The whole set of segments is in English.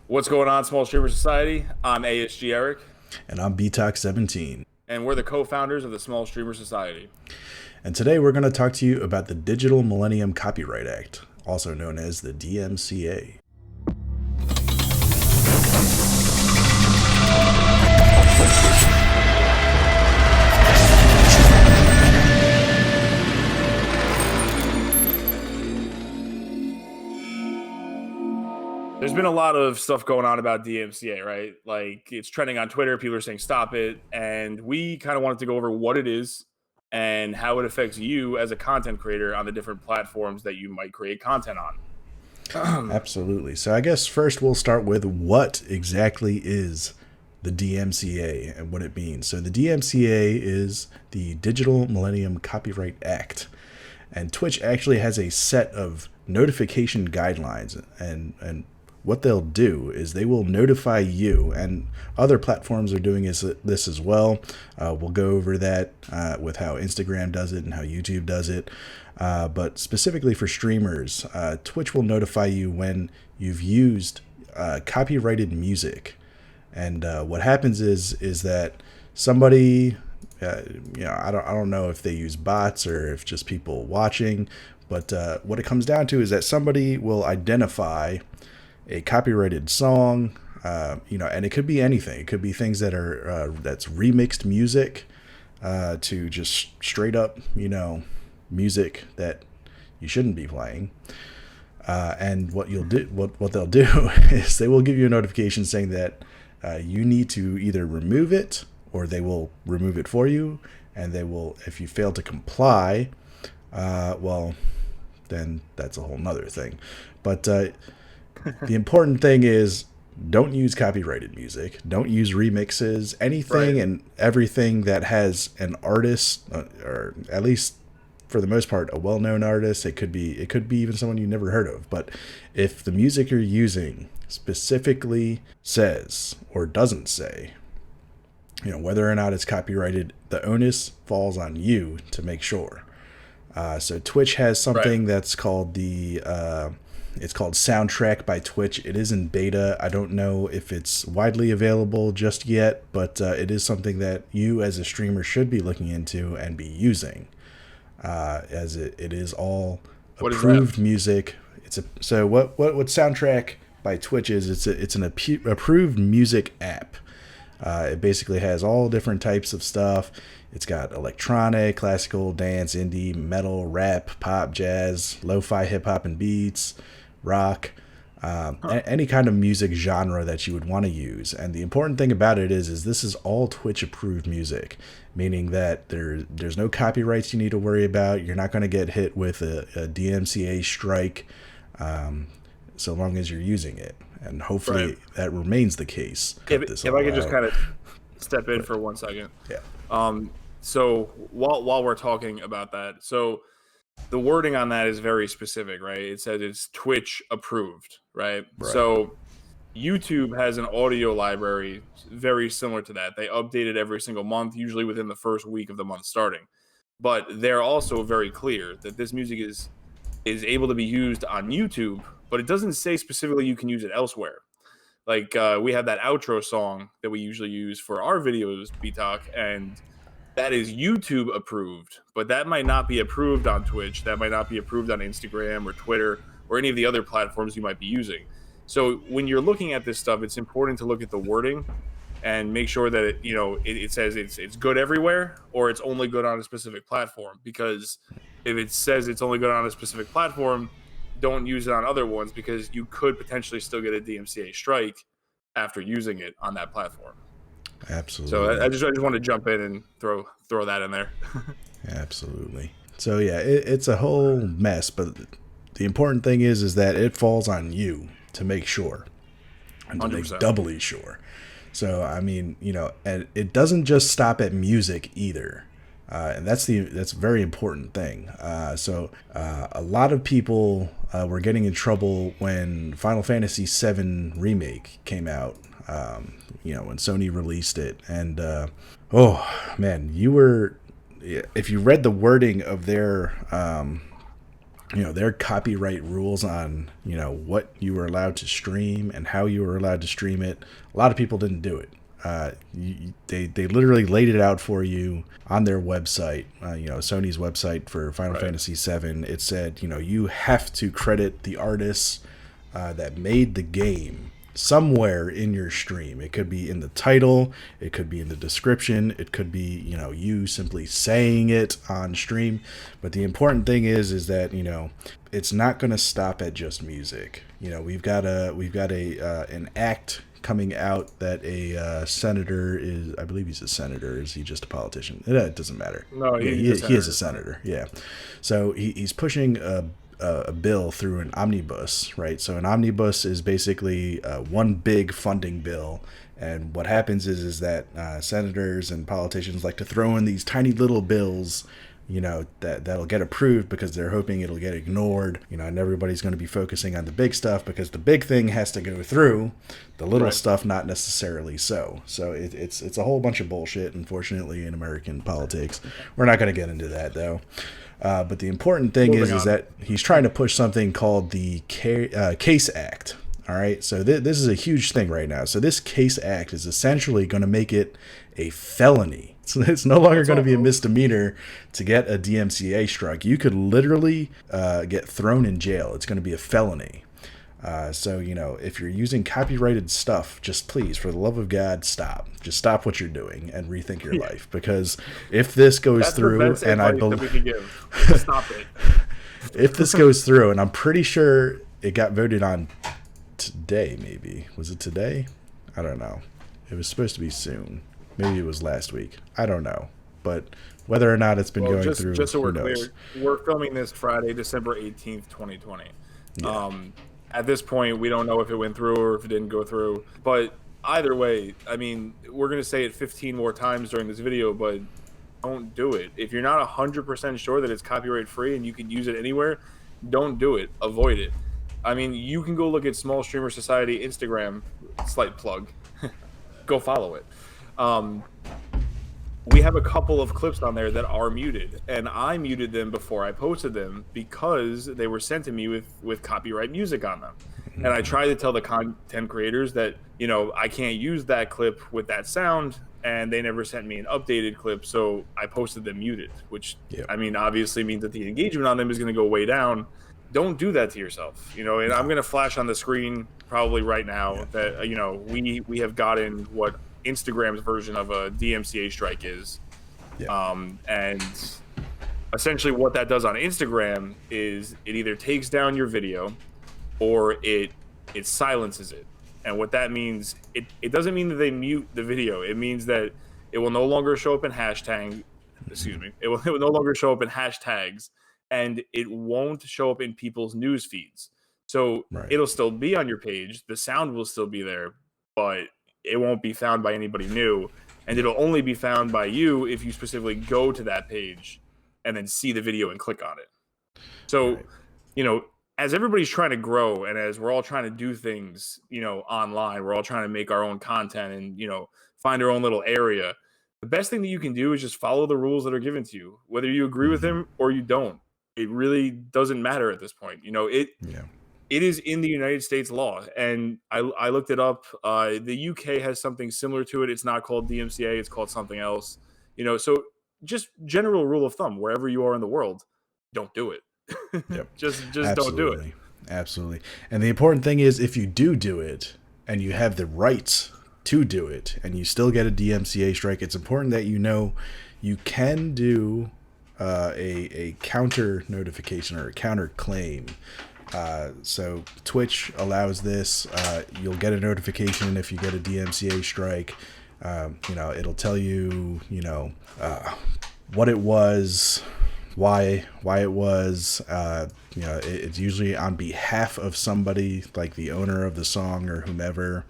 What's going on, Small Streamer Society? I'm ASG Eric, And I'm BTOC17. and we're the co-founders of the Small Streamer Society. And today we're going to talk to you about the Digital Millennium Copyright Act, also known as the DMCA. There's been a lot of stuff going on about DMCA, right? Like it's trending on Twitter. People are saying stop it, and we kind of wanted to go over what it is and how it affects you as a content creator on the different platforms that you might create content on. Absolutely. So I guess first we'll start with what exactly is the DMCA and what it means. So the DMCA is the Digital Millennium Copyright Act. And Twitch actually has a set of notification guidelines, and what they'll do is they will notify you, and other platforms are doing this as well. We'll go over that with how Instagram does it and how YouTube does it. But specifically for streamers, Twitch will notify you when you've used copyrighted music. And what happens is that somebody, I don't know if they use bots or if just people watching, but what it comes down to is that somebody will identify a copyrighted song, and it could be anything. It could be things that are that's remixed music to just straight up, music that you shouldn't be playing. And what they'll do is they will give you a notification saying that you need to either remove it or they will remove it for you. And they will, if you fail to comply, then that's a whole nother thing. But the important thing is don't use copyrighted music. Don't use remixes. Anything Right. and everything that has an artist, or at least for the most part, a well-known artist. It could be even someone you never heard of. But if the music you're using specifically says or doesn't say, whether or not it's copyrighted, the onus falls on you to make sure. So Twitch has something Right. that's called it's called Soundtrack by Twitch. It is in beta. I don't know if it's widely available just yet, but it is something that you as a streamer should be looking into and be using, as it is all What is that? approved music. So what Soundtrack by Twitch is? It's an approved music app. It basically has all different types of stuff. It's got electronic, classical, dance, indie, metal, rap, pop, jazz, lo-fi, hip-hop and beats, rock, any kind of music genre that you would want to use. And the important thing about it is this is all Twitch approved music, meaning that there's no copyrights you need to worry about. You're not going to get hit with a DMCA strike, so long as you're using it. And hopefully Right. that remains the case. If, Cut this if all I could just out. kind of step in for 1 second. Yeah. So while we're talking about that, so the wording on that is very specific, right? It says it's Twitch approved, right? Right. So YouTube has an audio library very similar to that. They update it every single month, usually within the first week of the month starting. But they're also very clear that this music is able to be used on YouTube, but it doesn't say specifically you can use it elsewhere. Like we have that outro song that we usually use for our videos, BTalk, and that is YouTube approved, but that might not be approved on Twitch. That might not be approved on Instagram or Twitter or any of the other platforms you might be using. So when you're looking at this stuff, it's important to look at the wording and make sure that it says it's good everywhere or it's only good on a specific platform. Because if it says it's only good on a specific platform, don't use it on other ones because you could potentially still get a DMCA strike after using it on that platform. So I Absolutely. just want to jump in and throw that in there. Absolutely. So yeah, it's a whole mess, but the important thing is that it falls on you to make sure and to make 100%. doubly sure. So I mean, and it doesn't just stop at music either. And that's a very important thing. A lot of people were getting in trouble when Final Fantasy VII Remake came out. When Sony released it, and oh man, if you read the wording of their copyright rules on, what you were allowed to stream and how you were allowed to stream it. A lot of people didn't do it. They literally laid it out for you on their website, Sony's website for Final Right. Fantasy VII. It said, you have to credit the artists that made the game somewhere in your stream. It could be in the title, it could be in the description, it could be, you simply saying it on stream. But the important thing is that, it's not going to stop at just music. We've got an act coming out that a senator is, I believe he's a senator. Is he just a politician? It doesn't matter. No, Yeah, he's a he is a senator. Yeah. So he's pushing a bill through an omnibus, right? So an omnibus is basically one big funding bill. And what happens is that senators and politicians like to throw in these tiny little bills, that'll get approved because they're hoping it'll get ignored, and everybody's going to be focusing on the big stuff because the big thing has to go through, the little Right. stuff not necessarily so. So it's a whole bunch of bullshit, unfortunately, in American politics. We're not going to get into that, though. But the important thing Moving is on. that he's trying to push something called the Case Act. All right, so this is a huge thing right now. So this Case Act is essentially going to make it a felony. So it's no longer going to be a misdemeanor to get a DMCA strike. You could literally get thrown in jail. It's going to be a felony. So, if you're using copyrighted stuff, just please, for the love of God, stop. Just stop what you're doing and rethink your life. Because if this goes That's through, the best and I advice that we believe could give. Stop it. if this goes through, and I'm pretty sure it got voted on today, maybe. Was it today? I don't know. It was supposed to be soon. Maybe it was last week. I don't know. But whether or not it's been going through, just so who we're knows? clear, we're filming this Friday, December 18th, 2020. Yeah. At this point, we don't know if it went through or if it didn't go through. But either way, I mean, we're going to say it 15 more times during this video, but don't do it. If you're not 100% sure that it's copyright free and you can use it anywhere, don't do it. Avoid it. I mean, you can go look at Small Streamer Society Instagram, slight plug. Go follow it. We have a couple of clips on there that are muted, and I muted them before I posted them because they were sent to me with copyright music on them. And I tried to tell the content creators that, I can't use that clip with that sound, and they never sent me an updated clip, so I posted them muted, which, Yep. I mean, obviously means that the engagement on them is going to go way down. Don't do that to yourself, and I'm going to flash on the screen probably right now that, we have gotten what Instagram's version of a DMCA strike is. Yeah. And essentially what that does on Instagram is it either takes down your video or it silences it. And what that means, it doesn't mean that they mute the video. It means that it will no longer show up in it will no longer show up in hashtags, and it won't show up in people's news feeds. So Right. it'll still be on your page, the sound will still be there, but it won't be found by anybody new, and it'll only be found by you if you specifically go to that page and then see the video and click on it. So, Right. As everybody's trying to grow and as we're all trying to do things, online, we're all trying to make our own content and, find our own little area. The best thing that you can do is just follow the rules that are given to you, whether you agree with them or you don't. It really doesn't matter at this point. Yeah. It is in the United States law, and I looked it up. The UK has something similar to it. It's not called DMCA. It's called something else. So just general rule of thumb, wherever you are in the world, don't do it. Yep. just Absolutely. don't do it. Absolutely. And the important thing is if you do it and you have the rights to do it and you still get a DMCA strike, it's important that you can do a counter notification or a counter claim. So Twitch allows this. You'll get a notification if you get a DMCA strike. It'll tell you, what it was, why it was. It's usually on behalf of somebody, like the owner of the song or whomever.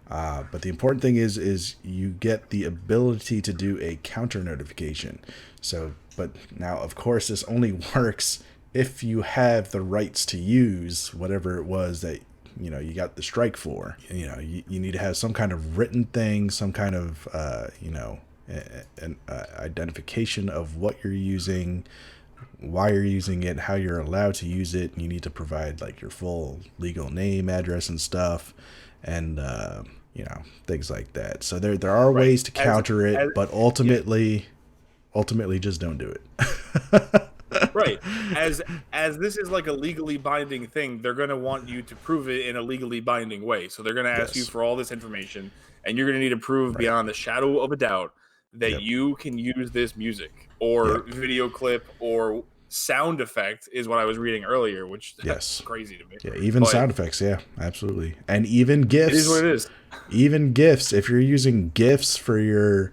But the important thing is you get the ability to do a counter notification. So, but now, of course, this only works if you have the rights to use whatever it was that you got the strike for. You need to have some kind of written thing, some kind of an identification of what you're using, why you're using it, how you're allowed to use it. You need to provide like your full legal name, address, and stuff, and things like that. So there are Right. ways to counter As it, but yeah, ultimately just don't do it. right. As this is like a legally binding thing, they're going to want you to prove it in a legally binding way. So they're going to ask you Yes. for all this information, and you're going to need to prove Right. beyond the shadow of a doubt that Yep. you can use this music or Yep. video clip or sound effect is what I was reading earlier, which that's Yes. crazy to me. Yeah. Even But sound effects. Yeah. Absolutely. And even it is what GIFs. it is. Even GIFs. If you're using GIFs for your,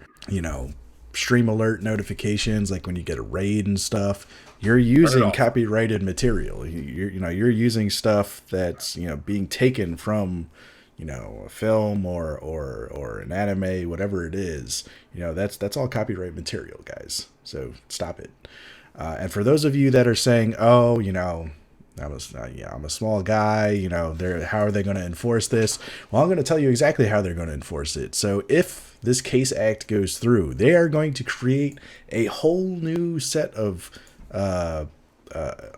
stream alert notifications, like when you get a raid and stuff, you're Turn it using off. copyrighted material. You're using stuff that's being taken from a film or an anime, whatever it is. That's all copyright material, guys. So stop it. And for those of you that are saying, oh, I'm a small guy. How are they going to enforce this? Well, I'm going to tell you exactly how they're going to enforce it. So if this case act goes through, they are going to create a whole new set of a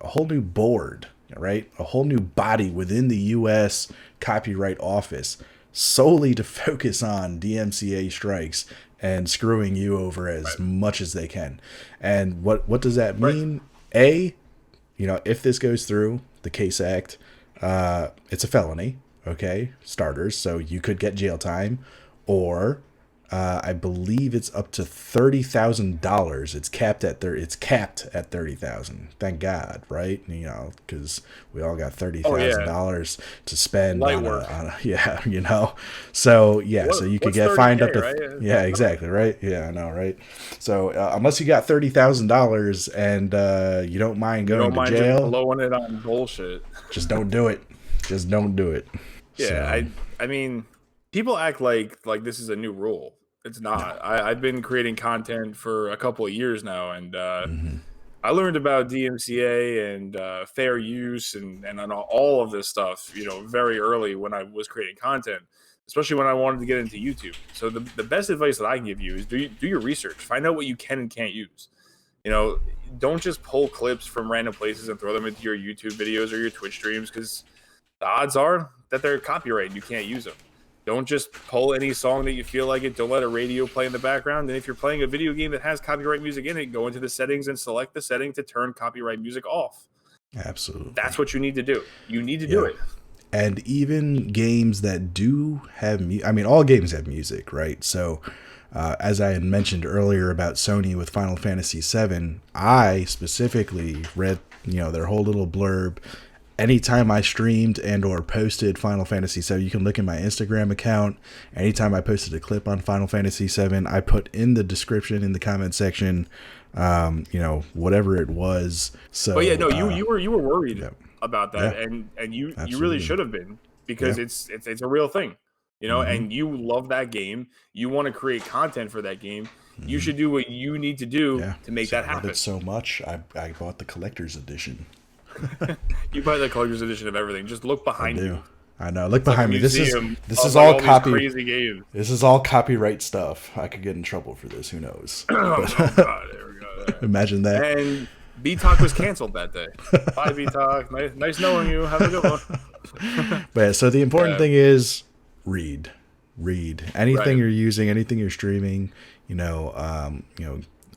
whole new board, right? A whole new body within the U.S. Copyright Office solely to focus on DMCA strikes and screwing you over as Right. much as they can. And what does that Right. mean? If this goes through the case act, it's a felony. Okay, starters. So you could get jail time, or I believe it's up to $30,000. It's capped at 30,000. Thank God, right? Because we all got thirty Oh thousand yeah. dollars to spend Light on work. yeah. So yeah, so you could What's get fined 30K, up to right? yeah, exactly, right? Yeah, I know, right? So unless you got $30,000 and you don't mind You going don't to mind just jail, blowing it on bullshit. just don't do it. Just don't do it. Yeah, So I mean, people act like this is a new rule. It's no. not. I've been creating content for a couple of years now, and Hmm. I learned about DMCA and fair use and on all of this stuff, very early when I was creating content, especially when I wanted to get into YouTube. So the best advice that I can give you is do your research, find out what you can and can't use. You know, don't just pull clips from random places and throw them into your YouTube videos or your Twitch streams because the odds are that they're copyrighted. You can't use them. Don't just pull any song that you feel like it. Don't let a radio play in the background. And if you're playing a video game that has copyright music in it, go into the settings and select the setting to turn copyright music off. Absolutely. That's what you need to do. You need to do Yeah. it. And even games that do have all games have music, right? So as I had mentioned earlier about Sony with Final Fantasy VII, I specifically read their whole little blurb anytime I streamed and or posted Final Fantasy VII. You can look in my Instagram account. Anytime I posted a clip on Final Fantasy VII, I put in the description in the comment section, whatever it was. But yeah, So no, you were worried yeah, about that, yeah, and you really absolutely, should have been yeah. because it's a real thing, Hmm. and you love that game. You want to create content for that game. You Hmm. should do what you need to do Yeah. to make So that I love it happen. so much. I bought the collector's edition. You buy the collector's edition of everything. Just look I behind do. you. I know. Look It's like a behind me. museum This of is like all all these copy. crazy games. This is all copyright stuff. I could get in trouble for this. Who knows? Oh But god, there we go. imagine that. And B Talk was canceled that day. Bye B Talk. Nice knowing you. Have a good one. But yeah, so the important Yeah, thing is read, read anything right. you're using, anything you're streaming.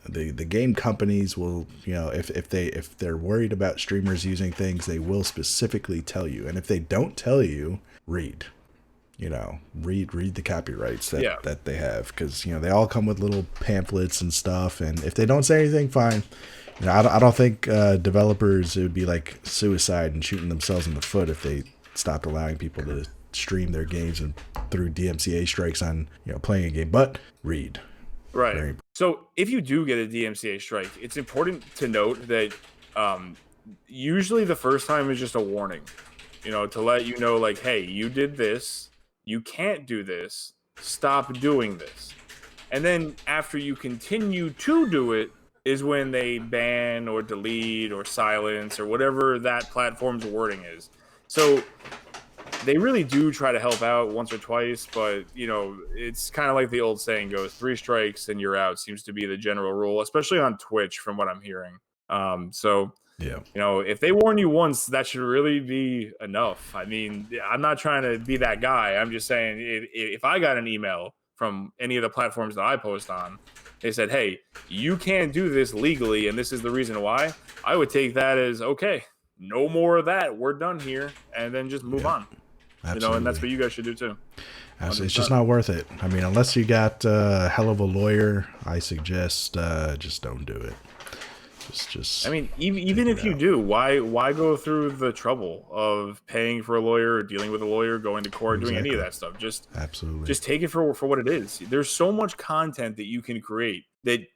The game companies will, if they're worried about streamers using things, they will specifically tell you. And if they don't tell you, read. Read the copyrights Yeah. that they have, because they all come with little pamphlets and stuff. And if they don't say anything, fine. I don't think developers, it would be like suicide and shooting themselves in the foot if they stopped allowing people to stream their games and threw DMCA strikes on playing a game. But read, Right. very So if you do get a DMCA strike, it's important to note that um, usually the first time is just a warning, to let you know, like, hey, you did this, you can't do this, stop doing this. And then after you continue to do it is when they ban or delete or silence or whatever that platform's wording is. So they really do try to help out once or twice, but it's kind of like the old saying goes: three strikes and you're out seems to be the general rule, especially on Twitch, from what I'm hearing. So Yeah. if they warn you once, that should really be enough. I mean, I'm not trying to be that guy. I'm just saying if I got an email from any of the platforms that I post on, they said, hey, you can't do this legally, and this is the reason why, I would take that as, okay, no more of that. We're done here, and then just move Yeah. on. Absolutely. And that's what you guys should do too. It's just not worth it. I mean, unless you got a hell of a lawyer, I suggest just don't do it. Just. I mean, even if you do, why go through the trouble of paying for a lawyer, or dealing with a lawyer, going to court, doing any of that stuff? Just take it for what it is. There's so much content that you can create that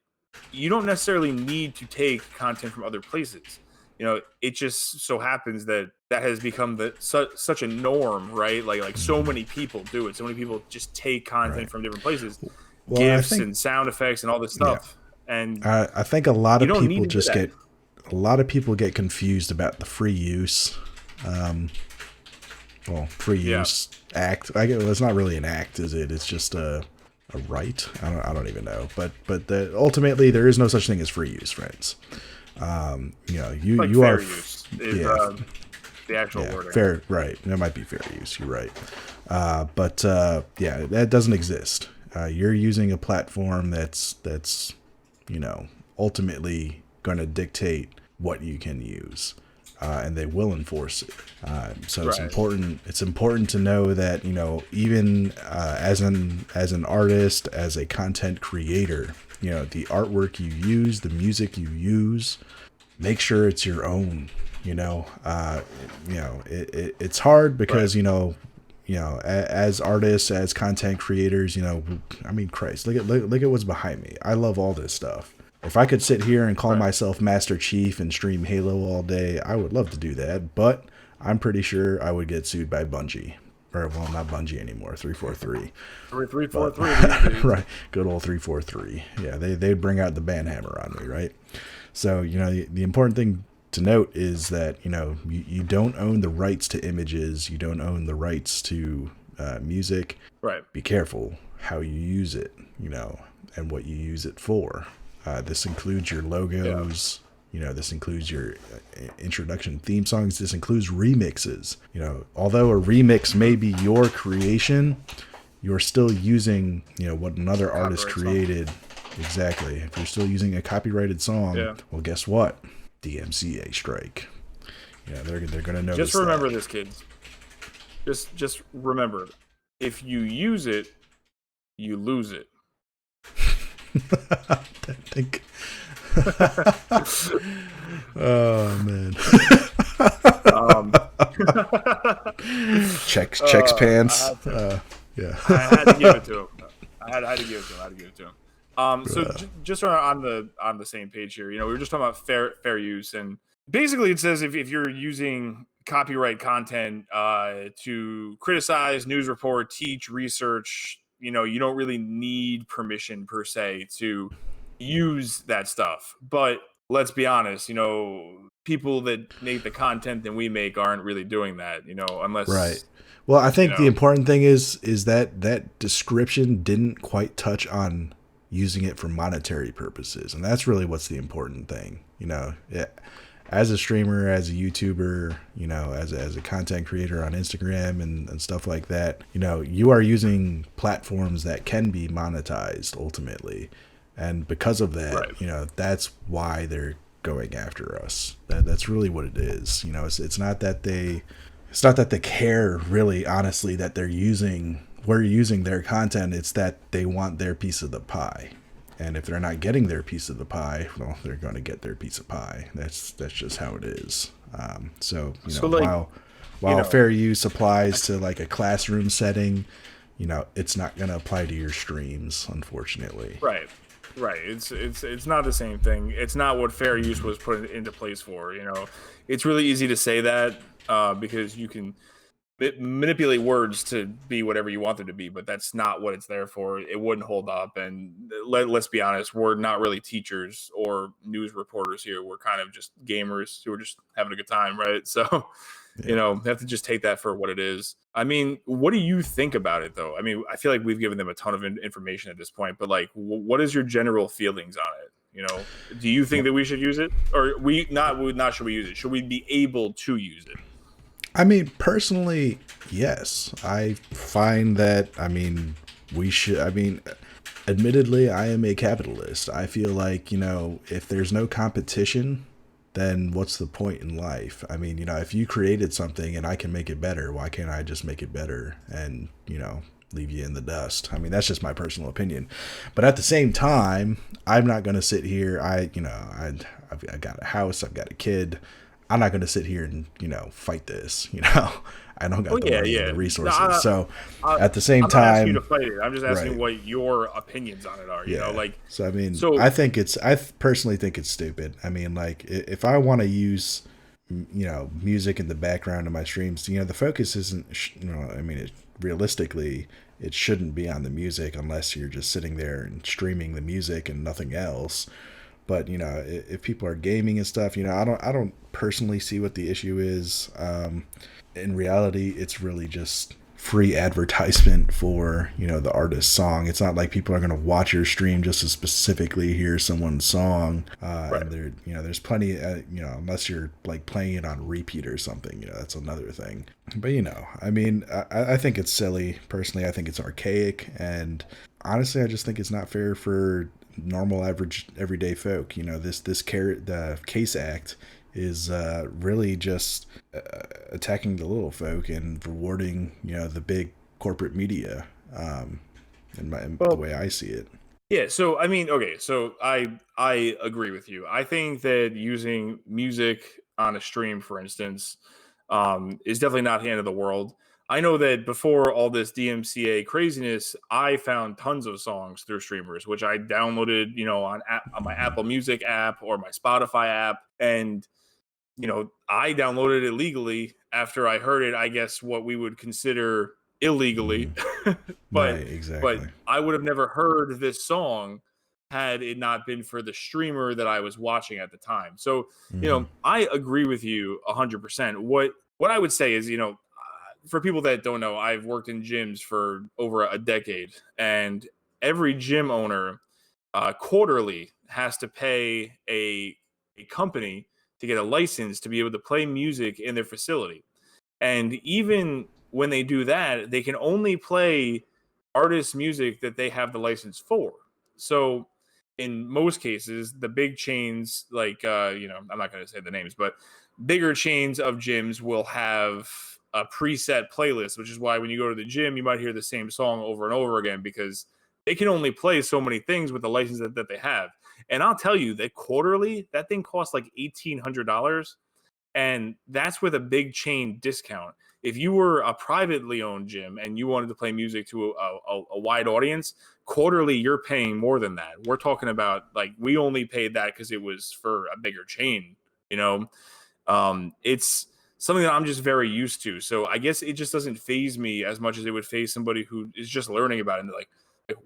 you don't necessarily need to take content from other places. It just so happens that has become such a norm, right? Like so many people do it. So many people just take content from different places, GIFs and sound effects and all this stuff. Yeah. And I think a lot of people get confused about the free use. Free use act. It's not really an act, is it? It's just a right. I don't even know. But ultimately, there is no such thing as free use, friends. You fair are use is, the actual wording. Fair, right? That might be fair use. You're right. But that doesn't exist. You're using a platform that's ultimately going to dictate what you can use, and they will enforce it. So it's important. It's important to know that even as an artist, as a content creator, the artwork you use, the music you use, make sure it's your own. It's hard because as artists, as content creators, I mean, Christ, look at what's behind me. I love all this stuff. If I could sit here and call myself Master Chief and stream Halo all day, I would love to do that. But I'm pretty sure I would get sued by Bungie. Or, well, not Bungie anymore, 343. 343. Right. Good old 343. Yeah, they'd bring out the banhammer on me, right? So, the important thing to note is that, you don't own the rights to images. You don't own the rights to music. Right. Be careful how you use it, and what you use it for. This includes your logos. This includes your introduction theme songs. This includes remixes. Although a remix may be your creation, you're still using, what another artist created. Exactly. If you're still using a copyrighted song, well, guess what? DMCA strike. They're going to notice. Just remember this, kids. Just remember, if you use it, you lose it. I think. Oh man. Checks pants. Yeah. I had to give it to him. I had to give it to him. So just on the same page here, we were just talking about fair use, and basically it says if you're using copyright content to criticize, news report, teach, research, you don't really need permission per se to use that stuff. But let's be honest, people that make the content that we make aren't really doing that, unless right. Well, I think the important thing is that description didn't quite touch on using it for monetary purposes, and that's really what's the important thing. As a streamer, as a YouTuber, as a content creator on Instagram and stuff like that, you are using platforms that can be monetized ultimately. And because of that, that's why they're going after us. That's really what it is. It's not that they care really, honestly, that we're using their content. It's that they want their piece of the pie. And if they're not getting their piece of the pie, well, they're going to get their piece of pie. That's just how it is. While fair use applies to like a classroom setting, it's not going to apply to your streams, unfortunately. Right. It's not the same thing. It's not what fair use was put into place for. It's really easy to say that because you can manipulate words to be whatever you want them to be, but that's not what it's there for. It wouldn't hold up. And let's be honest, we're not really teachers or news reporters here. We're kind of just gamers who are just having a good time, right? So, have to just take that for what it is. I mean, what do you think about it, though? I mean, I feel like we've given them a ton of information at this point, but like, what is your general feelings on it? Do you think that we should use it, or not should we use it? Should we be able to use it? I mean, personally, yes. I find that, I mean, we should, I mean, admittedly, I am a capitalist. I feel like, if there's no competition, then what's the point in life? I mean, if you created something and I can make it better, why can't I just make it better and, leave you in the dust? I mean, that's just my personal opinion. But at the same time, I'm not going to sit here. I've got a house, I've got a kid. I'm not going to sit here and, fight this, I don't got the money and the resources. No, so at the same I'm time, not asking you to fight it. I'm just asking right. what your opinions on it are, So, I mean, I personally think it's stupid. I mean, like, if I want to use, music in the background of my streams, the focus isn't, I mean, realistically, it shouldn't be on the music unless you're just sitting there and streaming the music and nothing else. But if people are gaming and stuff, I don't personally see what the issue is. In reality, it's really just free advertisement for the artist's song. It's not like people are going to watch your stream just to specifically hear someone's song. Right. And there's plenty. Unless you're like playing it on repeat or something, that's another thing. But I mean, I think it's silly. Personally, I think it's archaic, and honestly, I just think it's not fair for normal, average, everyday folk. The Case Act is really just attacking the little folk and rewarding the big corporate media. The way I see it. Yeah. So I mean, okay. So I agree with you. I think that using music on a stream, for instance, is definitely not the end of the world. I know that before all this DMCA craziness, I found tons of songs through streamers, which I downloaded, on my Apple Music app or my Spotify app. And, I downloaded it legally after I heard it, I guess what we would consider illegally. But, right, exactly. but I would have never heard this song had it not been for the streamer that I was watching at the time. So, I agree with you 100%. What I would say is, for people that don't know, I've worked in gyms for over a decade, and every gym owner quarterly has to pay a company to get a license to be able to play music in their facility. And even when they do that, they can only play artist music that they have the license for. So in most cases, the big chains, like, I'm not going to say the names, but bigger chains of gyms will have a preset playlist, which is why when you go to the gym, you might hear the same song over and over again because they can only play so many things with the license that they have. And I'll tell you that quarterly, that thing costs like $1,800. And that's with a big chain discount. If you were a privately owned gym and you wanted to play music to a wide audience, quarterly, you're paying more than that. We're talking about, like, we only paid that because it was for a bigger chain, It's something that I'm just very used to. So I guess it just doesn't faze me as much as it would faze somebody who is just learning about it and like,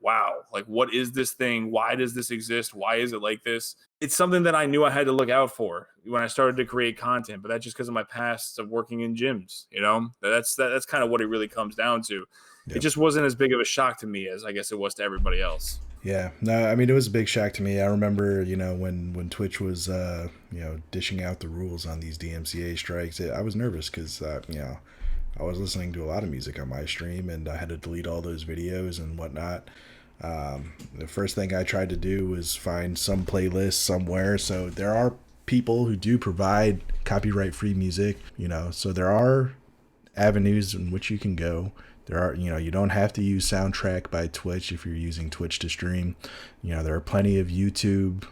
wow, like, what is this thing? Why does this exist? Why is it like this? It's something that I knew I had to look out for when I started to create content, but that's just because of my past of working in gyms. That's kind of what it really comes down to. Yep. It just wasn't as big of a shock to me as I guess it was to everybody else. Yeah, no, I mean, it was a big shock to me. I remember, when Twitch was, dishing out the rules on these DMCA strikes, I was nervous because, I was listening to a lot of music on my stream and I had to delete all those videos and whatnot. The first thing I tried to do was find some playlist somewhere. So there are people who do provide copyright-free music, so there are avenues in which you can go. There are, you don't have to use Soundtrack by Twitch if you're using Twitch to stream. There are plenty of YouTube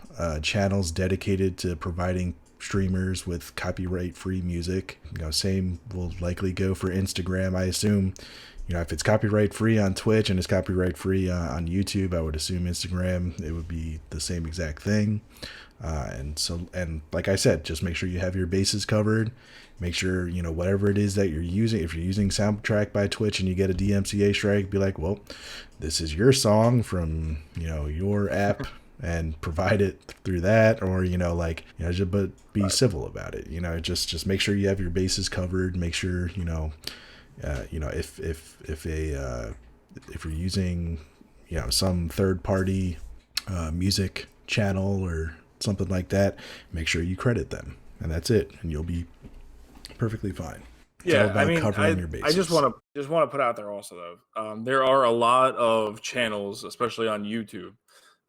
channels dedicated to providing streamers with copyright-free music. Same will likely go for Instagram. I assume, if it's copyright-free on Twitch and it's copyright-free on YouTube, I would assume Instagram, it would be the same exact thing. And like I said, just make sure you have your bases covered. Make sure, whatever it is that you're using, if you're using Soundtrack by Twitch and you get a DMCA strike, be like, well, this is your song from, your app, and provide it through that, or, but be civil about it. Just make sure you have your bases covered. Make sure, if you're using, some third party music channel or something like that, make sure you credit them, and that's it, and you'll be perfectly fine. It's all Yeah, I about mean, covering your I just bases. want to put out there also though, there are a lot of channels, especially on YouTube,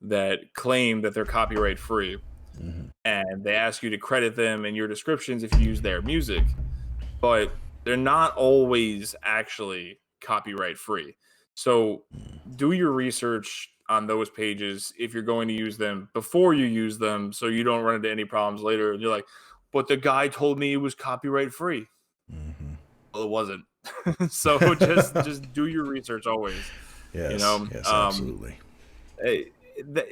that claim that they're copyright free, Hmm. and they ask you to credit them in your descriptions if you use their music, but they're not always actually copyright free. So do your research on those pages if you're going to use them before you use them, so you don't run into any problems later. And you're like, but the guy told me it was copyright free. Hmm. Well, it wasn't. So just do your research always. You Yes, know, yes, absolutely. eh,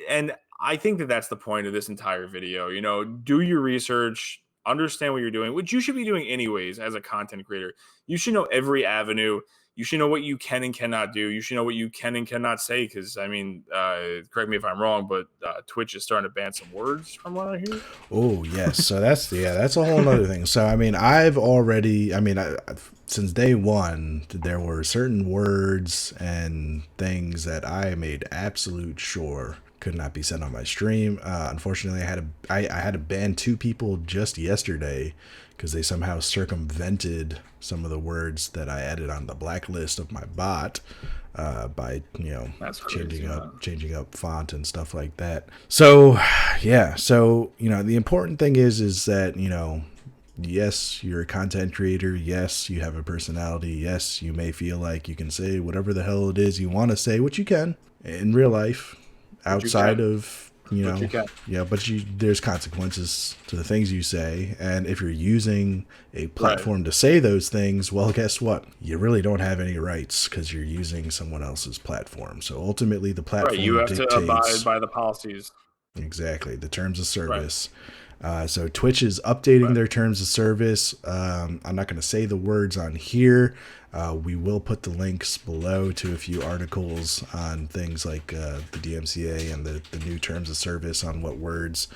and I think that that's the point of this entire video. You know, do your research, understand what you're doing, which you should be doing anyways as a content creator. You should know every avenue. You should know what you can and cannot do. You should know what you can and cannot say. Because I mean, correct me if I'm wrong, but Twitch is starting to ban some words from what I hear. Oh yes, so that's a whole other thing. So I mean, since day one, there were certain words and things that I made absolute sure could not be said on my stream. Unfortunately, I had to ban two people just yesterday because they somehow circumvented some of the words that I added on the blacklist of my bot by That's crazy, man. changing up font and stuff like that. So yeah, so the important thing is that yes, you're a content creator. Yes, you have a personality. Yes, you may feel like you can say whatever the hell it is you want to say, which you can in real life, But you outside can. of But you can. yeah, but there's consequences to the things you say, and if you're using a Right. platform to say those things, well, guess what? You really don't have any rights because you're using someone else's platform. So ultimately, the Right. You platform have to abide dictates by the policies. exactly the terms of Right. service. So Twitch is updating Right. their terms of service. I'm not going to say the words on here. We will put the links below to a few articles on things like the DMCA and the new terms of service on what words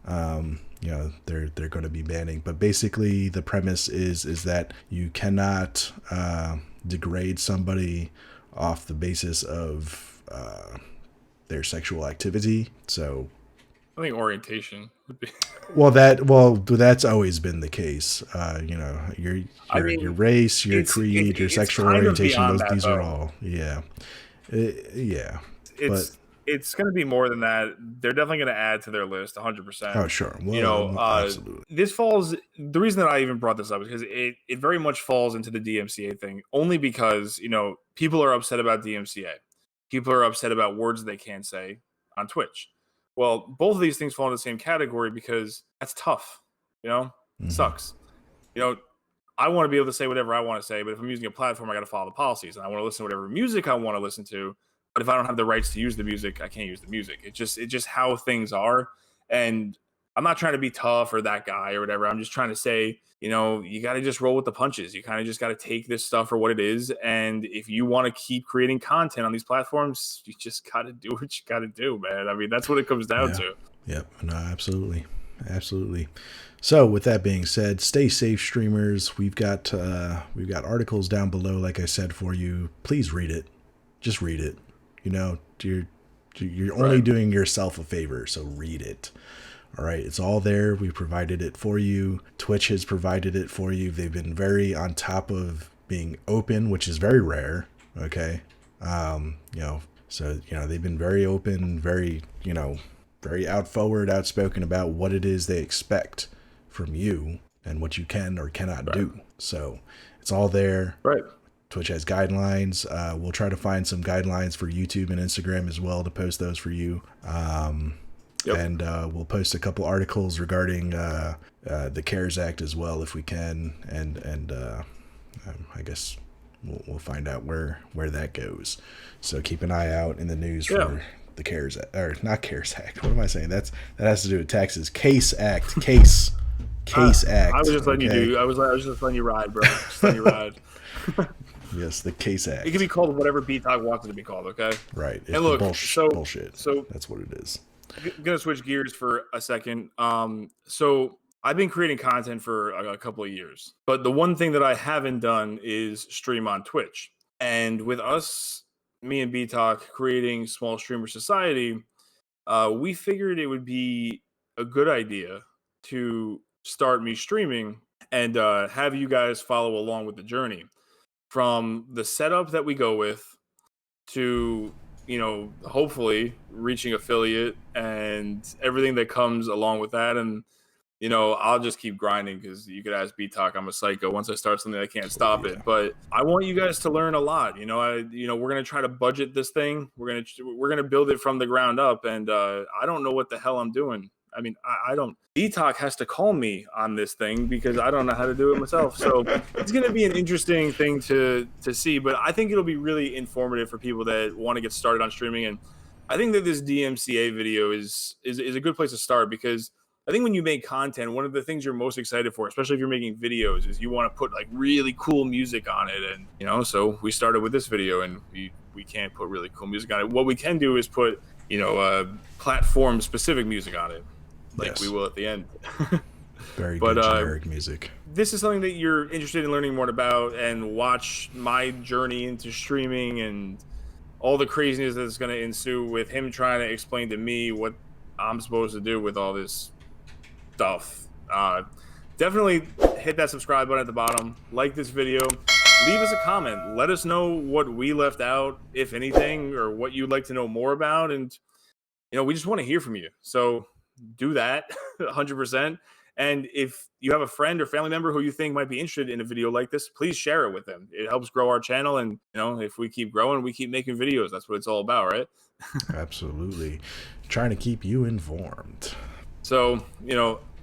they're going to be banning. But basically, the premise is that you cannot degrade somebody off the basis of their sexual activity. So I think orientation would be. that's always been the case. Your I your mean, race, your it's it's creed, your it's sexual kind of orientation. beyond that These are though. all yeah. But It's going to be more than that. They're definitely going to add to their list 100%. oh sure, You know, well absolutely. this falls, the reason that I even brought this up is because it very much falls into the DMCA thing, only because, people are upset about DMCA. People are upset about words they can't say on Twitch. Well, both of these things fall in the same category because that's tough. Hmm. Sucks. You know, I want to be able to say whatever I want to say, but if I'm using a platform, I got to follow the policies, and I want to listen to whatever music I want to listen to. But if I don't have the rights to use the music, I can't use the music. It's just how things are, and I'm not trying to be tough or that guy or whatever. I'm just trying to say, you got to just roll with the punches. You kind of just got to take this stuff for what it is, and if you want to keep creating content on these platforms, you just got to do what you got to do, man. I mean, that's what it comes down Yeah. to. Yep. No, absolutely. Absolutely. So with that being said, stay safe, streamers. We've got articles down below, like I said, for you. Please read it. Just read it. You're only Right. doing yourself a favor, so read it. All right, it's all there. We provided it for you. Twitch has provided it for you. They've been very on top of being open, which is very rare. Okay, um, you know, so they've been very open, very out forward, outspoken about what it is they expect from you and what you can or cannot Right. do. So it's all there. Right. Twitch has guidelines. We'll try to find some guidelines for YouTube and Instagram as well to post those for you. Yep. And we'll post a couple articles regarding the CARES Act as well if we can, and I guess we'll find out where that goes. So keep an eye out in the news Yeah. for the CARES Act, or not CARES Act. What am I saying? That has to do with taxes. Case Act. Case I was Act. just letting you Okay. do. I was just letting you ride, bro. Just letting you ride. Yes, the Case It can be Act. called whatever B Talk wants it to be called. Okay. Right. It's And the look, bullshit. so That's what it is. gonna switch gears for a second. So I've been creating content for a couple of years, but the one thing that I haven't done is stream on Twitch. And with us, me and B Talk creating Small Streamer Society, we figured it would be a good idea to start me streaming and have you guys follow along with the journey from the setup that we go with to, hopefully reaching affiliate and everything that comes along with that. And I'll just keep grinding because you could ask B Talk. I'm a psycho. Once I start something, I can't Oh stop yeah. it. But I want you guys to learn a lot. We're gonna try to budget this thing. We're gonna build it from the ground up, and I don't know what the hell I'm doing. I mean, I don't. B Talk has to call me on this thing because I don't know how to do it myself. So it's gonna be an interesting thing to see. But I think it'll be really informative for people that want to get started on streaming. And I think that this DMCA video is a good place to start because I think when you make content, one of the things you're most excited for, especially if you're making videos, is you want to put like really cool music on it. And so we started with this video, and we can't put really cool music on it. What we can do is put platform specific music on it, like we Yes. will at the end. Very But good generic music. this is something that you're interested in learning more about, and watch my journey into streaming and all the craziness that's going to ensue with him trying to explain to me what I'm supposed to do with all this stuff. Definitely hit that subscribe button at the bottom. Like this video. Leave us a comment. Let us know what we left out, if anything, or what you'd like to know more about. And we just want to hear from you. So do that 100%. And if you have a friend or family member who you think might be interested in a video like this, please share it with them. It helps grow our channel. And if we keep growing, we keep making videos. That's what it's all about, right? Absolutely. Trying to keep you informed. So,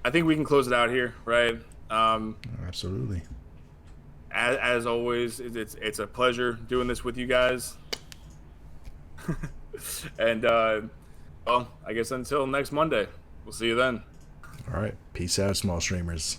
I think we can close it out here, right? Absolutely. As always, it's a pleasure doing this with you guys. And well, I guess until next Monday, we'll see you then. All right. Peace out, small streamers.